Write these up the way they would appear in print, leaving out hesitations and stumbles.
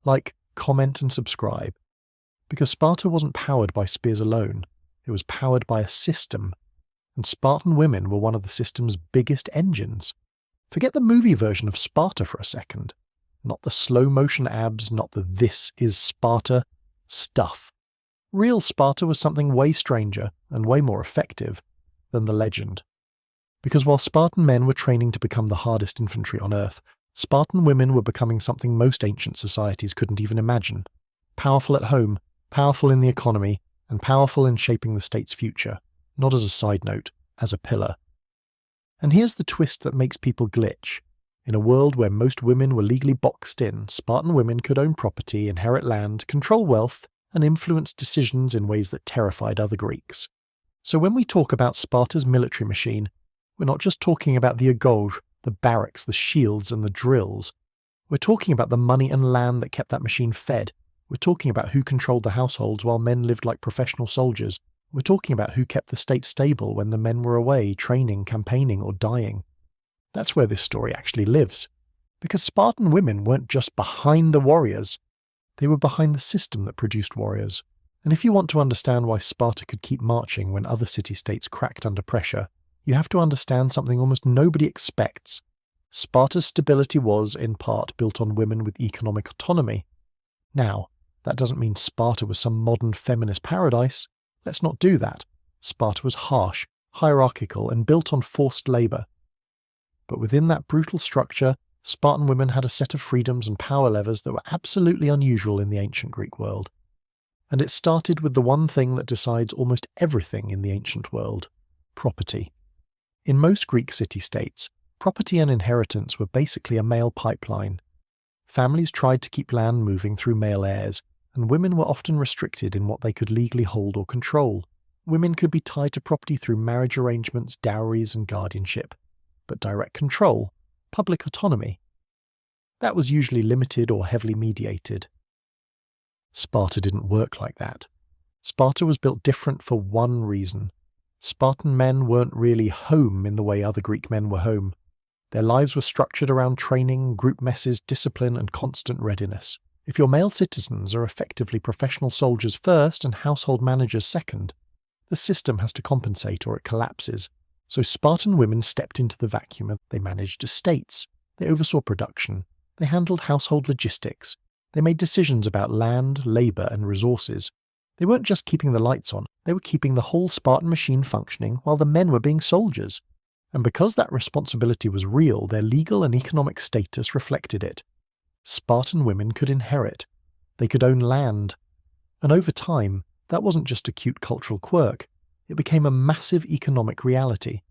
Like, comment and subscribe. Because Sparta wasn't powered by spears alone, it was powered by a system, and Spartan women were one of the system's biggest engines. Forget the movie version of Sparta for a second. Not the slow-motion abs, not the "this is Sparta" stuff. Real Sparta was something way stranger and way more effective than the legend. Because while Spartan men were training to become the hardest infantry on Earth, Spartan women were becoming something most ancient societies couldn't even imagine. Powerful at home, powerful in the economy, and powerful in shaping the state's future, not as a side note, as a pillar. And here's the twist that makes people glitch. In a world where most women were legally boxed in, Spartan women could own property, inherit land, control wealth, and influence decisions in ways that terrified other Greeks. So when we talk about Sparta's military machine, we're not just talking about the agoge, the barracks, the shields, and the drills. We're talking about the money and land that kept that machine fed. We're talking about who controlled the households while men lived like professional soldiers. We're talking about who kept the state stable when the men were away, training, campaigning, or dying. That's where this story actually lives. Because Spartan women weren't just behind the warriors, they were behind the system that produced warriors. And if you want to understand why Sparta could keep marching when other city-states cracked under pressure, you have to understand something almost nobody expects. Sparta's stability was, in part, built on women with economic autonomy. Now, that doesn't mean Sparta was some modern feminist paradise. Let's not do that. Sparta was harsh, hierarchical, and built on forced labour. But within that brutal structure, Spartan women had a set of freedoms and power levers that were absolutely unusual in the ancient Greek world. And it started with the one thing that decides almost everything in the ancient world: property. In most Greek city-states, property and inheritance were basically a male pipeline. Families tried to keep land moving through male heirs, and women were often restricted in what they could legally hold or control. Women could be tied to property through marriage arrangements, dowries, and guardianship. But direct control, public autonomy, that was usually limited or heavily mediated. Sparta didn't work like that. Sparta was built different for one reason. Spartan men weren't really home in the way other Greek men were home. Their lives were structured around training, group messes, discipline, and constant readiness. If your male citizens are effectively professional soldiers first and household managers second, the system has to compensate or it collapses. So Spartan women stepped into the vacuum. They managed estates. They oversaw production. They handled household logistics. They made decisions about land, labour, and resources. They weren't just keeping the lights on, they were keeping the whole Spartan machine functioning while the men were being soldiers. And because that responsibility was real, their legal and economic status reflected it. Spartan women could inherit. They could own land. And over time, that wasn't just a cute cultural quirk. It became a massive economic reality.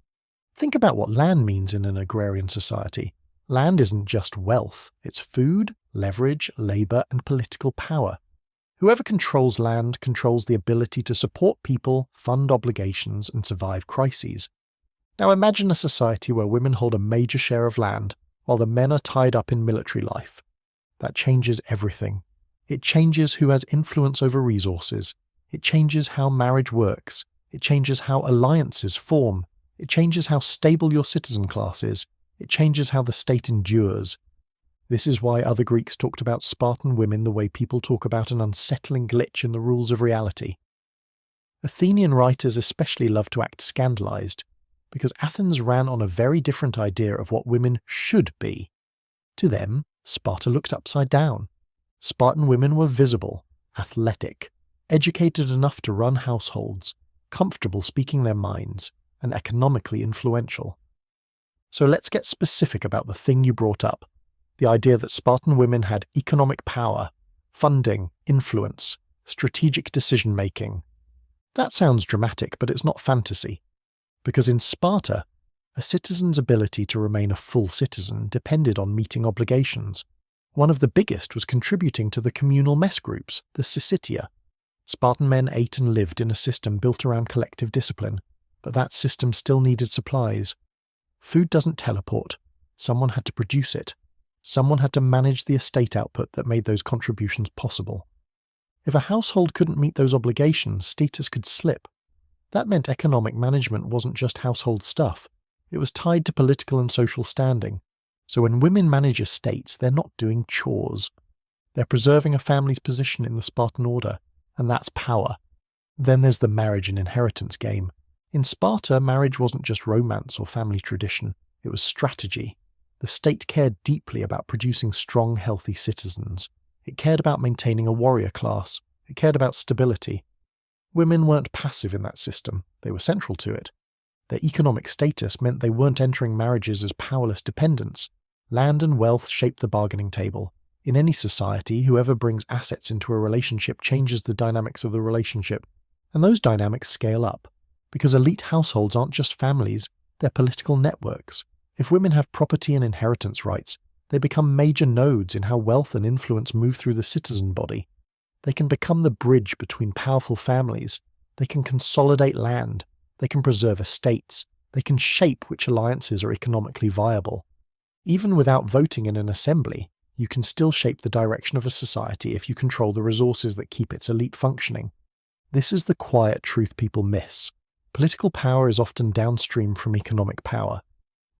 Think about what land means in an agrarian society. Land isn't just wealth. It's food, leverage, labour, and political power. Whoever controls land controls the ability to support people, fund obligations, and survive crises. Now imagine a society where women hold a major share of land, while the men are tied up in military life. That changes everything. It changes who has influence over resources. It changes how marriage works. It changes how alliances form. It changes how stable your citizen class is. It changes how the state endures. This is why other Greeks talked about Spartan women the way people talk about an unsettling glitch in the rules of reality. Athenian writers especially loved to act scandalized, because Athens ran on a very different idea of what women should be. To them, Sparta looked upside down. Spartan women were visible, athletic, educated enough to run households, comfortable speaking their minds, and economically influential. So let's get specific about the thing you brought up, the idea that Spartan women had economic power, funding, influence, strategic decision-making. That sounds dramatic, but it's not fantasy. Because in Sparta, a citizen's ability to remain a full citizen depended on meeting obligations. One of the biggest was contributing to the communal mess groups, the syssitia. Spartan men ate and lived in a system built around collective discipline, but that system still needed supplies. Food doesn't teleport. Someone had to produce it. Someone had to manage the estate output that made those contributions possible. If a household couldn't meet those obligations, status could slip. That meant economic management wasn't just household stuff. It was tied to political and social standing. So when women manage estates, they're not doing chores. They're preserving a family's position in the Spartan order, and that's power. Then there's the marriage and inheritance game. In Sparta, marriage wasn't just romance or family tradition, it was strategy. The state cared deeply about producing strong, healthy citizens. It cared about maintaining a warrior class. It cared about stability. Women weren't passive in that system, they were central to it. Their economic status meant they weren't entering marriages as powerless dependents. Land and wealth shaped the bargaining table. In any society, whoever brings assets into a relationship changes the dynamics of the relationship, and those dynamics scale up. Because elite households aren't just families, they're political networks. If women have property and inheritance rights, they become major nodes in how wealth and influence move through the citizen body. They can become the bridge between powerful families. They can consolidate land. They can preserve estates. They can shape which alliances are economically viable. Even without voting in an assembly, you can still shape the direction of a society if you control the resources that keep its elite functioning. This is the quiet truth people miss. Political power is often downstream from economic power.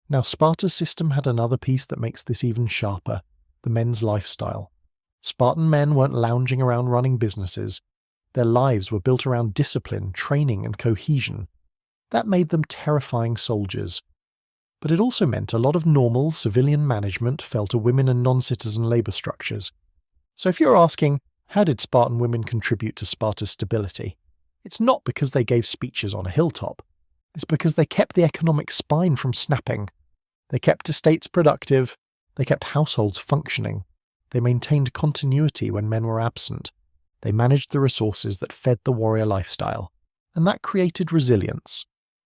Now, Sparta's system had another piece that makes this even sharper: the men's lifestyle. Spartan men weren't lounging around running businesses. Their lives were built around discipline, training, and cohesion. That made them terrifying soldiers. But it also meant a lot of normal, civilian management fell to women and non-citizen labour structures. So if you're asking, how did Spartan women contribute to Sparta's stability? It's not because they gave speeches on a hilltop. It's because they kept the economic spine from snapping. They kept estates productive. They kept households functioning. They maintained continuity when men were absent. They managed the resources that fed the warrior lifestyle. And that created resilience.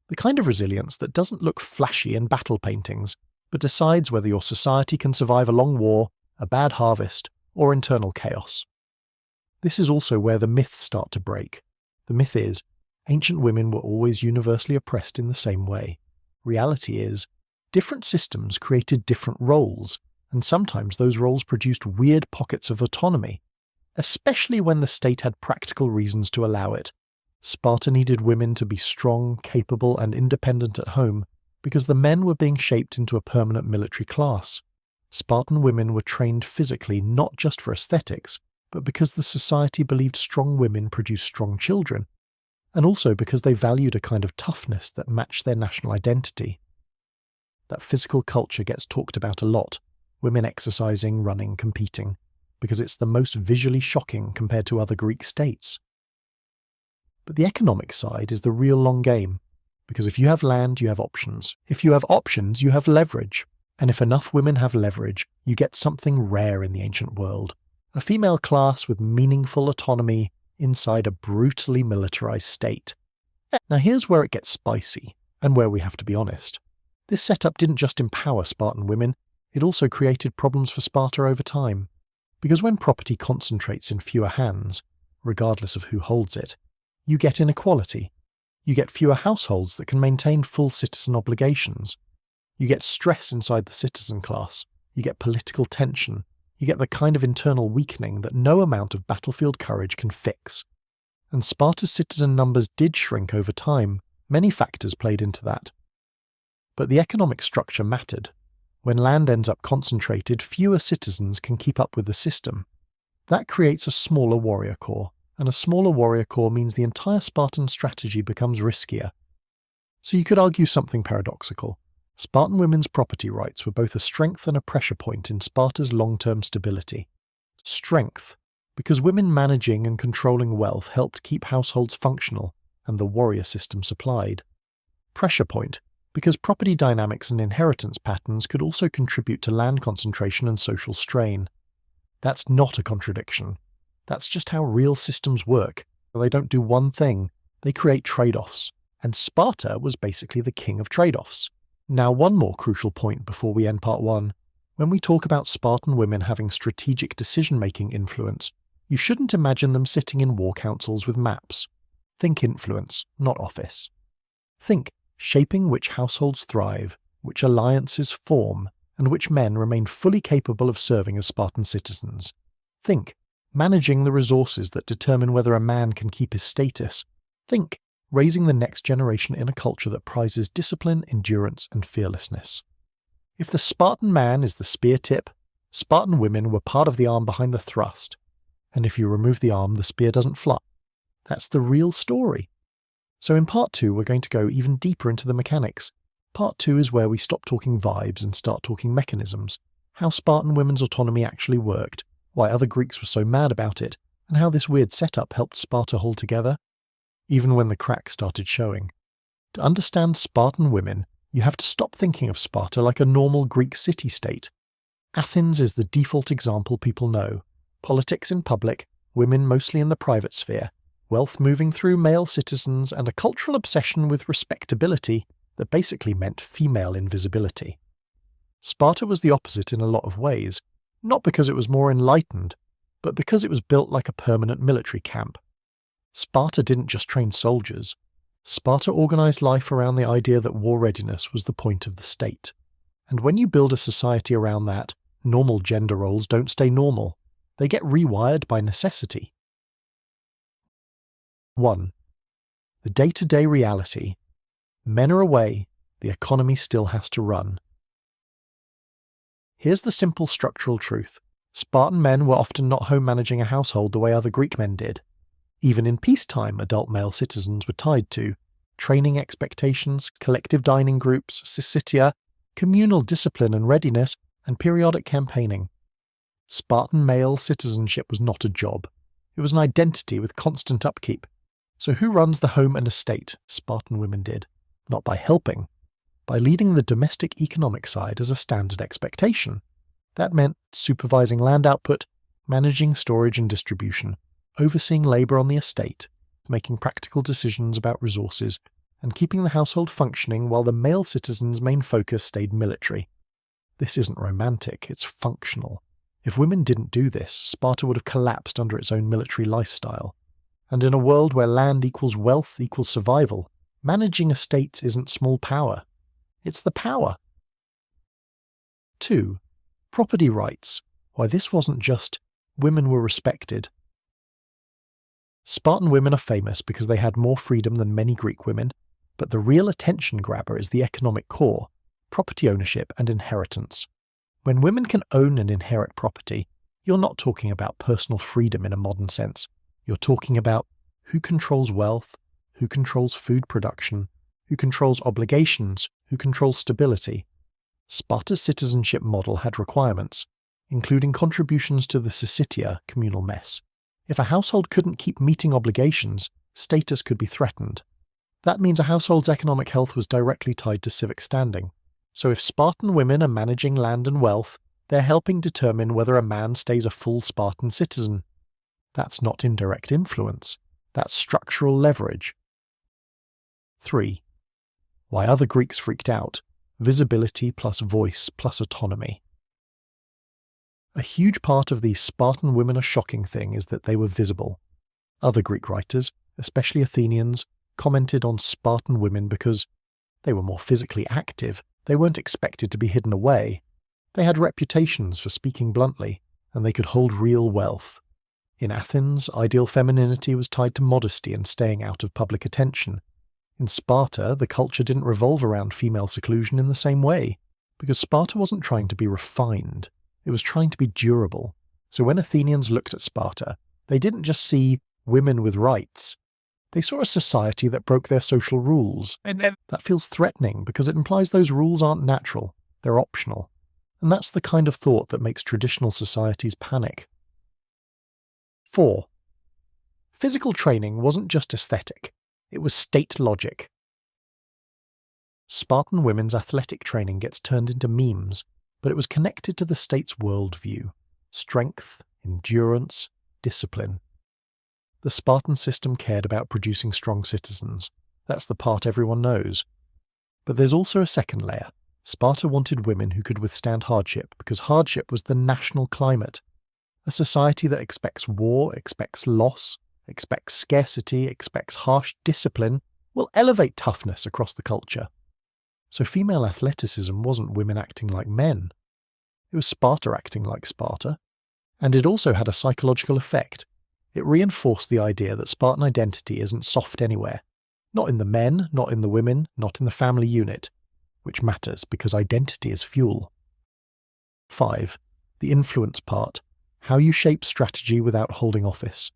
The kind of resilience that doesn't look flashy in battle paintings, but decides whether your society can survive a long war, a bad harvest, or internal chaos. This is also where the myths start to break. The myth is, ancient women were always universally oppressed in the same way. Reality is, different systems created different roles, and sometimes those roles produced weird pockets of autonomy, especially when the state had practical reasons to allow it. Sparta needed women to be strong, capable, and independent at home because the men were being shaped into a permanent military class. Spartan women were trained physically not just for aesthetics, but because the society believed strong women produced strong children, and also because they valued a kind of toughness that matched their national identity. That physical culture gets talked about a lot, women exercising, running, competing, because it's the most visually shocking compared to other Greek states. But the economic side is the real long game, because if you have land, you have options. If you have options, you have leverage. And if enough women have leverage, you get something rare in the ancient world. A female class with meaningful autonomy inside a brutally militarized state. Now here's where it gets spicy, and where we have to be honest. This setup didn't just empower Spartan women, it also created problems for Sparta over time. Because when property concentrates in fewer hands, regardless of who holds it, you get inequality. You get fewer households that can maintain full citizen obligations. You get stress inside the citizen class. You get political tension. You get the kind of internal weakening that no amount of battlefield courage can fix. And Sparta's citizen numbers did shrink over time. Many factors played into that. But the economic structure mattered. When land ends up concentrated, fewer citizens can keep up with the system. That creates a smaller warrior corps, and a smaller warrior corps means the entire Spartan strategy becomes riskier. So you could argue something paradoxical. Spartan women's property rights were both a strength and a pressure point in Sparta's long-term stability. Strength, because women managing and controlling wealth helped keep households functional and the warrior system supplied. Pressure point, because property dynamics and inheritance patterns could also contribute to land concentration and social strain. That's not a contradiction. That's just how real systems work. They don't do one thing, they create trade-offs. And Sparta was basically the king of trade-offs. Now, one more crucial point before we end part 1. When we talk about Spartan women having strategic decision-making influence, you shouldn't imagine them sitting in war councils with maps. Think influence, not office. Think shaping which households thrive, which alliances form, and which men remain fully capable of serving as Spartan citizens. Think managing the resources that determine whether a man can keep his status. Think raising the next generation in a culture that prizes discipline, endurance, and fearlessness. If the Spartan man is the spear tip, Spartan women were part of the arm behind the thrust, and if you remove the arm, the spear doesn't fly. That's the real story. So in part 2, we're going to go even deeper into the mechanics. Part 2 is where we stop talking vibes and start talking mechanisms, how Spartan women's autonomy actually worked, why other Greeks were so mad about it, and how this weird setup helped Sparta hold together, even when the cracks started showing. To understand Spartan women, you have to stop thinking of Sparta like a normal Greek city-state. Athens is the default example people know. Politics in public, women mostly in the private sphere, wealth moving through male citizens, and a cultural obsession with respectability that basically meant female invisibility. Sparta was the opposite in a lot of ways, not because it was more enlightened, but because it was built like a permanent military camp. Sparta didn't just train soldiers. Sparta organised life around the idea that war readiness was the point of the state. And when you build a society around that, normal gender roles don't stay normal. They get rewired by necessity. 1. The day-to-day reality. Men are away, the economy still has to run. Here's the simple structural truth. Spartan men were often not home managing a household the way other Greek men did. Even in peacetime, adult male citizens were tied to training expectations, collective dining groups, syssitia, communal discipline and readiness, and periodic campaigning. Spartan male citizenship was not a job. It was an identity with constant upkeep. So who runs the home and estate? Spartan women did. Not by helping, by leading the domestic economic side as a standard expectation. That meant supervising land output, managing storage and distribution, overseeing labour on the estate, making practical decisions about resources, and keeping the household functioning while the male citizen's main focus stayed military. This isn't romantic, it's functional. If women didn't do this, Sparta would have collapsed under its own military lifestyle. And in a world where land equals wealth equals survival, managing estates isn't small power. It's the power. 2. Property rights. Why this wasn't just women were respected. Spartan women are famous because they had more freedom than many Greek women, but the real attention grabber is the economic core, property ownership and inheritance. When women can own and inherit property, you're not talking about personal freedom in a modern sense. You're talking about who controls wealth, who controls food production, who controls obligations, who controls stability. Sparta's citizenship model had requirements, including contributions to the syssitia communal mess. If a household couldn't keep meeting obligations, status could be threatened. That means a household's economic health was directly tied to civic standing. So if Spartan women are managing land and wealth, they're helping determine whether a man stays a full Spartan citizen. That's not indirect influence. That's structural leverage. 3. Why other Greeks freaked out. Visibility plus voice plus autonomy. A huge part of the Spartan women are shocking thing is that they were visible. Other Greek writers, especially Athenians, commented on Spartan women because they were more physically active. They weren't expected to be hidden away. They had reputations for speaking bluntly, and they could hold real wealth. In Athens, ideal femininity was tied to modesty and staying out of public attention. In Sparta, the culture didn't revolve around female seclusion in the same way, because Sparta wasn't trying to be refined. It was trying to be durable. So when Athenians looked at Sparta, they didn't just see women with rights. They saw a society that broke their social rules. And that feels threatening because it implies those rules aren't natural, they're optional. And that's the kind of thought that makes traditional societies panic. 4. Physical training wasn't just aesthetic, it was state logic. Spartan women's athletic training gets turned into memes, but it was connected to the state's worldview: strength, endurance, discipline. The Spartan system cared about producing strong citizens. That's the part everyone knows. But there's also a second layer. Sparta wanted women who could withstand hardship because hardship was the national climate. A society that expects war, expects loss, expects scarcity, expects harsh discipline, will elevate toughness across the culture. So female athleticism wasn't women acting like men. It was Sparta acting like Sparta. And it also had a psychological effect. It reinforced the idea that Spartan identity isn't soft anywhere. Not in the men, not in the women, not in the family unit, which matters because identity is fuel. 5. The influence part, how you shape strategy without holding office.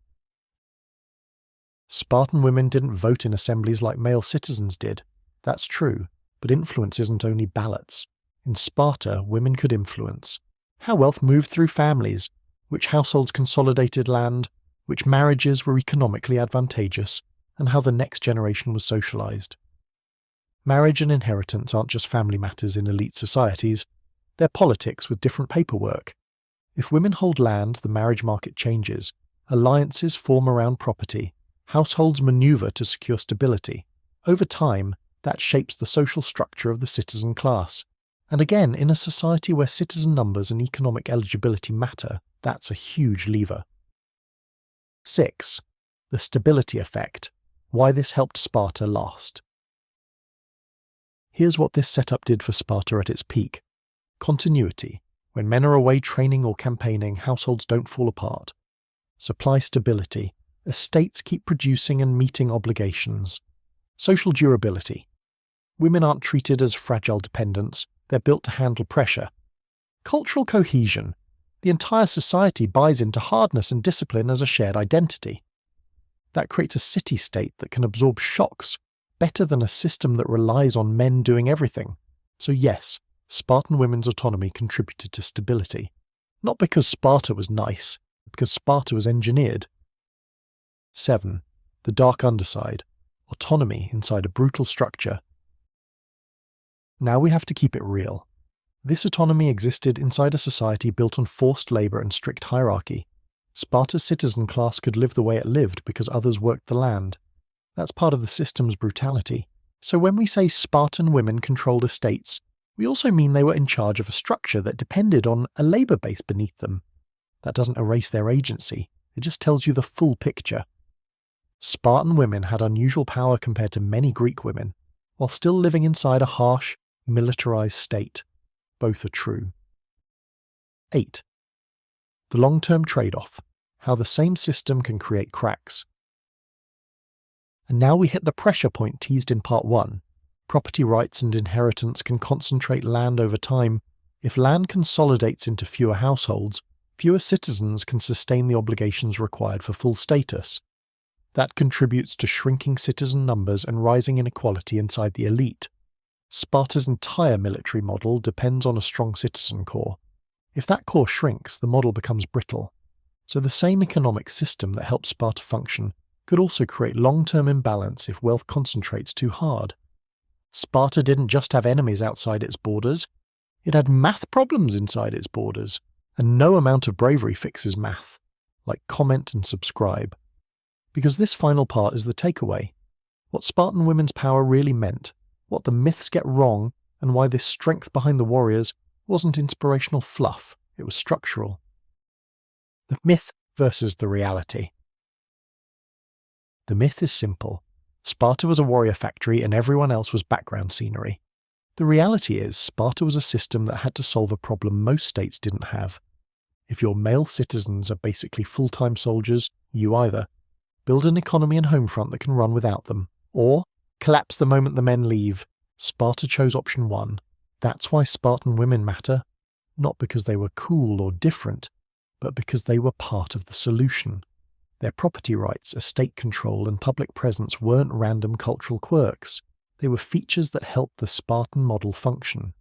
Spartan women didn't vote in assemblies like male citizens did. That's true, but influence isn't only ballots. In Sparta, women could influence how wealth moved through families, which households consolidated land, which marriages were economically advantageous, and how the next generation was socialized. Marriage and inheritance aren't just family matters in elite societies, they're politics with different paperwork. If women hold land, the marriage market changes, alliances form around property, households maneuver to secure stability. Over time, that shapes the social structure of the citizen class. And again, in a society where citizen numbers and economic eligibility matter, that's a huge lever. 6. The stability effect. Why this helped Sparta last. Here's what this setup did for Sparta at its peak. Continuity. When men are away training or campaigning, households don't fall apart. Supply stability. Estates keep producing and meeting obligations. Social durability. Women aren't treated as fragile dependents, they're built to handle pressure. Cultural cohesion. The entire society buys into hardness and discipline as a shared identity. That creates a city-state that can absorb shocks better than a system that relies on men doing everything. So yes, Spartan women's autonomy contributed to stability. Not because Sparta was nice, but because Sparta was engineered. 7. The dark underside. Autonomy inside a brutal structure. Now we have to keep it real. This autonomy existed inside a society built on forced labour and strict hierarchy. Sparta's citizen class could live the way it lived because others worked the land. That's part of the system's brutality. So when we say Spartan women controlled estates, we also mean they were in charge of a structure that depended on a labour base beneath them. That doesn't erase their agency, it just tells you the full picture. Spartan women had unusual power compared to many Greek women, while still living inside a harsh, militarized state. Both are true. 8. The long-term trade-off. How the same system can create cracks. And now we hit the pressure point teased in part 1. Property rights and inheritance can concentrate land over time. If land consolidates into fewer households, fewer citizens can sustain the obligations required for full status. That contributes to shrinking citizen numbers and rising inequality inside the elite. Sparta's entire military model depends on a strong citizen core. If that core shrinks, the model becomes brittle. So the same economic system that helped Sparta function could also create long-term imbalance if wealth concentrates too hard. Sparta didn't just have enemies outside its borders, it had math problems inside its borders, and no amount of bravery fixes math. Like, comment and subscribe. Because this final part is the takeaway. What Spartan women's power really meant, what the myths get wrong, and why this strength behind the warriors wasn't inspirational fluff, it was structural. The myth versus the reality. The myth is simple. Sparta was a warrior factory and everyone else was background scenery. The reality is, Sparta was a system that had to solve a problem most states didn't have. If your male citizens are basically full-time soldiers, you either build an economy and home front that can run without them, or collapse the moment the men leave. Sparta chose option 1. That's why Spartan women matter, not because they were cool or different, but because they were part of the solution. Their property rights, estate control, and public presence weren't random cultural quirks. They were features that helped the Spartan model function.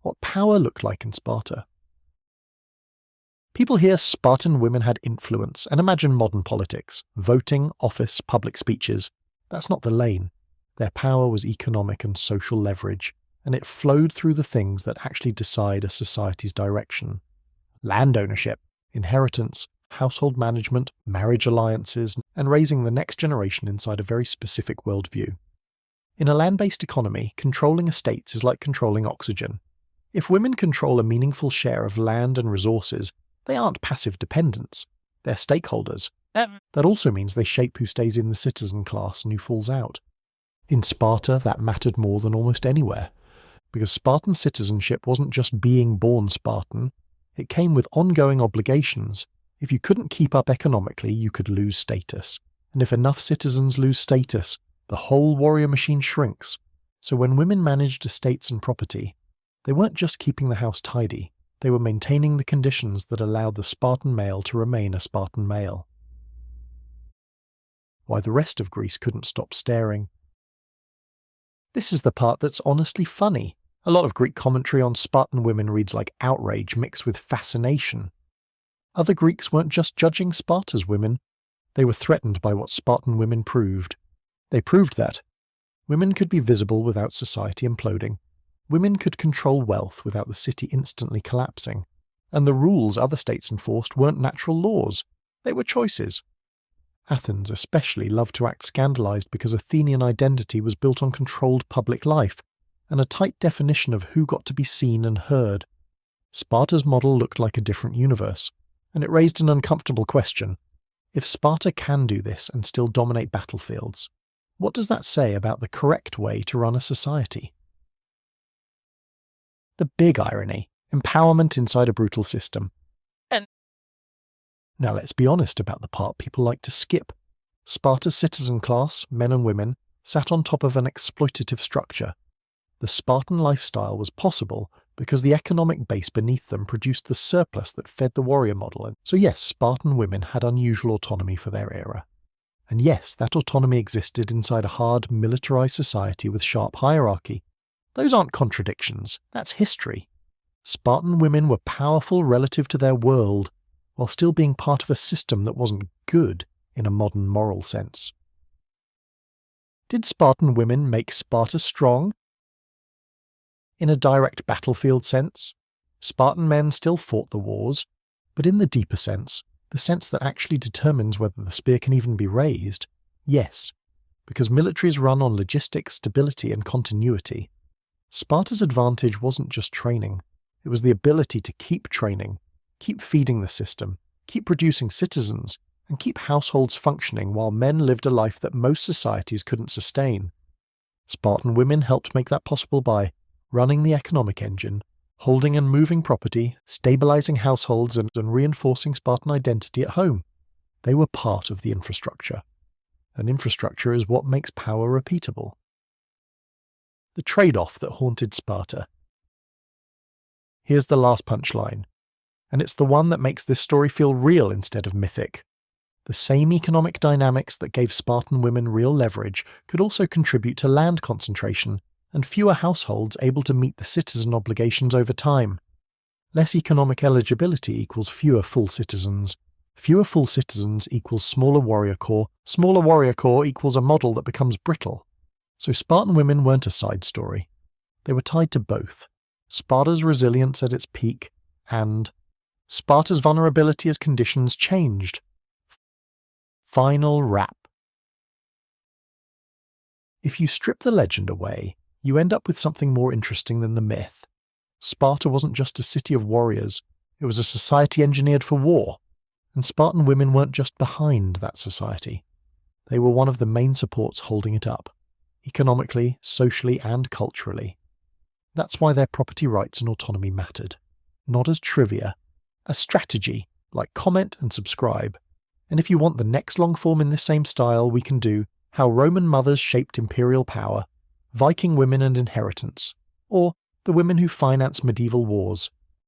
What power looked like in Sparta? People hear Spartan women had influence and imagine modern politics, voting, office, public speeches. That's not the lane. Their power was economic and social leverage, and it flowed through the things that actually decide a society's direction. Land ownership, inheritance, household management, marriage alliances, and raising the next generation inside a very specific worldview. In a land-based economy, controlling estates is like controlling oxygen. If women control a meaningful share of land and resources, they aren't passive dependents. They're stakeholders. That also means they shape who stays in the citizen class and who falls out. In Sparta, that mattered more than almost anywhere, because Spartan citizenship wasn't just being born Spartan, it came with ongoing obligations. If you couldn't keep up economically, you could lose status. And if enough citizens lose status, the whole warrior machine shrinks. So when women managed estates and property, they weren't just keeping the house tidy, They were maintaining the conditions that allowed the Spartan male to remain a Spartan male. Why the rest of Greece couldn't stop staring. This is the part that's honestly funny. A lot of Greek commentary on Spartan women reads like outrage mixed with fascination. Other Greeks weren't just judging Sparta's women, they were threatened by what Spartan women proved. They proved that women could be visible without society imploding, women could control wealth without the city instantly collapsing, and the rules other states enforced weren't natural laws, they were choices. Athens especially loved to act scandalized because Athenian identity was built on controlled public life, and a tight definition of who got to be seen and heard. Sparta's model looked like a different universe, and it raised an uncomfortable question. If Sparta can do this and still dominate battlefields, what does that say about the correct way to run a society? The big irony: empowerment inside a brutal system. Now let's be honest about the part people like to skip. Sparta's citizen class, men and women, sat on top of an exploitative structure. The Spartan lifestyle was possible because the economic base beneath them produced the surplus that fed the warrior model, and so yes, Spartan women had unusual autonomy for their era. And yes, that autonomy existed inside a hard, militarized society with sharp hierarchy. Those aren't contradictions, that's history. Spartan women were powerful relative to their world, while still being part of a system that wasn't good in a modern moral sense. Did Spartan women make Sparta strong? In a direct battlefield sense, Spartan men still fought the wars, but in the deeper sense, the sense that actually determines whether the spear can even be raised, yes, because militaries run on logistics, stability, and continuity. Sparta's advantage wasn't just training, it was the ability to keep training, keep feeding the system, keep producing citizens, and keep households functioning while men lived a life that most societies couldn't sustain. Spartan women helped make that possible by running the economic engine, holding and moving property, stabilizing households, and reinforcing Spartan identity at home. They were part of the infrastructure. And infrastructure is what makes power repeatable. The trade-off that haunted Sparta. Here's the last punchline, and it's the one that makes this story feel real instead of mythic. The same economic dynamics that gave Spartan women real leverage could also contribute to land concentration and fewer households able to meet the citizen obligations over time. Less economic eligibility equals fewer full citizens. Fewer full citizens equals smaller warrior corps. Smaller warrior corps equals a model that becomes brittle. So Spartan women weren't a side story. They were tied to both Sparta's resilience at its peak and Sparta's vulnerability as conditions changed. Final wrap. If you strip the legend away, you end up with something more interesting than the myth. Sparta wasn't just a city of warriors, it was a society engineered for war, and Spartan women weren't just behind that society. They were one of the main supports holding it up, economically, socially, and culturally. That's why their property rights and autonomy mattered. Not as trivia, as strategy, like comment and subscribe. And if you want the next long form in this same style, we can do How Roman Mothers Shaped Imperial Power, Viking Women and Inheritance, or The Women Who Financed Medieval Wars.